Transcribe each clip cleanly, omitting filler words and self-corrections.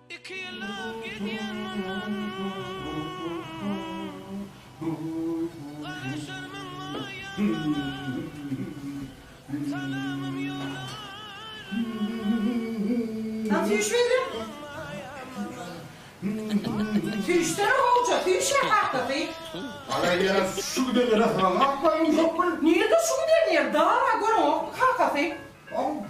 İki yıllık gidiyorum karışırmın salamım yola. Nasıl iş verir? Tüşten olacak, tüşe hakkı değil. Alaya şu gidelim falan. Akbayım çok böyle. Niye de şu deniyor? Dağına göre o hakkı.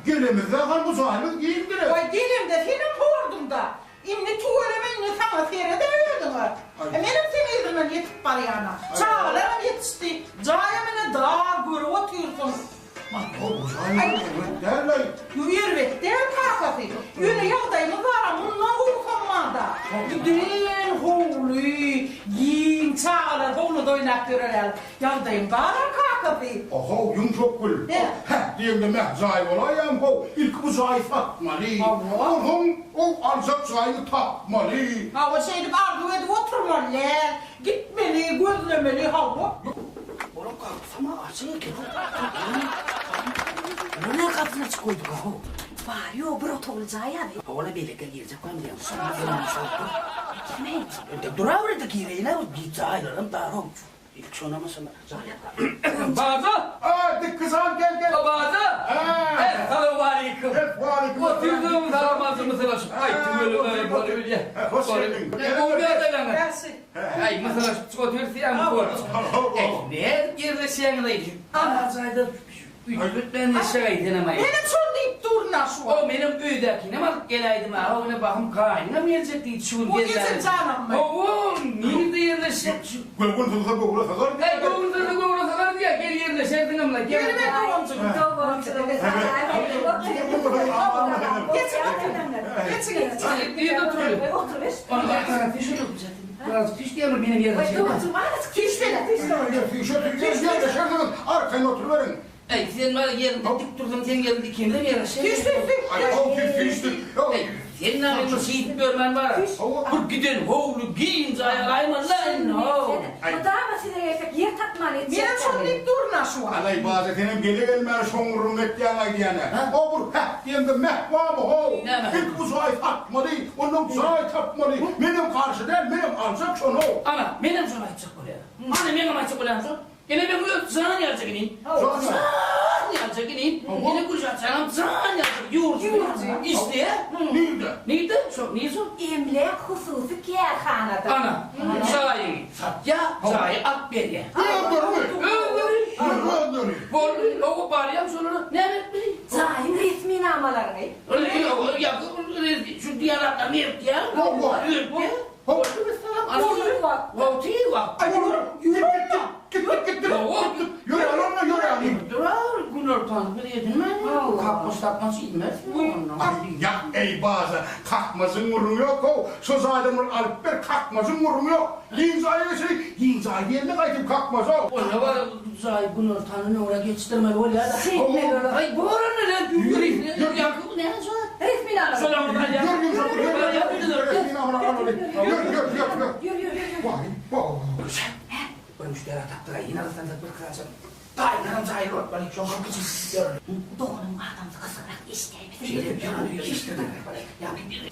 Gelimizde kan bu sahibi giyindir. Vay dilim de senin vurdum da. İmni tuğuleme inni sana ferede öldüm var. Benim seni yüzümden yetip var yana. Çağlarım yetişti. Cayemine dağ göre otuyorsun. O bu sahibi derler. Yürü ve der hakkı. Yürü yaldayını var bundan korkanmada. Gidin hoğlu, giyin çağlar hoğlu doynak görürler. Yaldayım var hakkı. Oho yumuşak gül. Ne? Heh diyeyim de mehzai olayım. İlk bu sahibi takmalı. Allah. O alacak sahibi takmalı. Ha o şeyde ardu edip oturmalı. Gitmeli, gözlemeli hava. Oğlum kalksana açın ki. Ne kapısına çıkıyorduk ha? Var yo brot olacağı ya. Oğla birlikte girecek ben diyorum. Sonra falan soktu. Kimin? Dura orada gireyle bir cahilırım darım. İlk şuna mı sana? Bazı, Dik kızan gel. bazı. Esselamu aleyküm. Aleyküm. Oturdum dalamazı mısınız? Ay tümülü böyle öyle. Hoş geldin. Ne oluyor da lan? Gelsin. Ay mısınız? Oturtuyam bu. Ne girleşen leydi? Anacaydı. Ben de şahit enemeyi. Benim son deyip durun şu an. O benim üydeki ne vakit gelaydım ha? Ona bakım kaynına mı gelecekti? Şun Bu gitsin canım mı? Oğlum, nerede yerleşecek? Gülgün tuzla gurur kazar. Hey, doğru sakar diye gel yerleşerdin amla. Gel. Gelme doğumcum. Geçin. Geçin. Niye oturuyor? Otur ver. Onu bak, fiş olur zaten. Biraz fiş diye mi benim yerleşecek? Dur otur bana Fiş verin. Arkaya oturuverin. Ey sen bana yerinde dik durdun, sen yerinde dikimde mi yerleşecek? Fiş verin. Ay o fişti. Ey, senin ağrını şehit görmen var. Dur gidelim, oğlu giyince ayağayman lan. Bu da mı size gerçek yer tatman edecek? Benim son deyip durun şu an. Alay bazı tenim gele gelmer şoңurun ettiğine diyene. O bu heh diyende mehva mı o? Ne? İlk bu sahi takmalı, onun sahi tapmalı. Benim karşı değil, benim alacak şunu. Ana, benim sana açacak buraya. Ana, benim açacak buraya. Yine ben bu sana gelecek ineyim. Sonra. Sana gelecek ineyim. Yine kucağım sana gelecek. Yoğurt. İşte. Nerede? Neydi? Şu, neydi? Emlak hususi kârhanada. Ana, çayı Satya, çayı Akberiye. Bu o bariyam sonra ne yapayım? Zahin resmi namalarını. Şu diyalaklarını yap ya. Volti bak. Ay yürü git. Yürü alanma yürü alayım. Durar Gunnar Tanrı yedin mi? Kalkmış takması inmez. Ya ey bazı kalkmasın vurum yok o. Söz adamın Alper kalkmasın vurum yok. Yinzayı yerine kayıtıp kalkmaz o. O ne var? Zay Gunnar Tanrı'nı oraya geçtirmeli o ya da. Ay bu ara ne lan? Yürü. Yakın ne yazıyor? Resmi namalarını. Selam buradan ya. Ben müşteri taktıra yine de sen de bir kıracağım. Dayanırım zahir ol. Ben hiç yok için. Doğunun adamı kısırak işleyip. Şey de bir an işte. Ya bir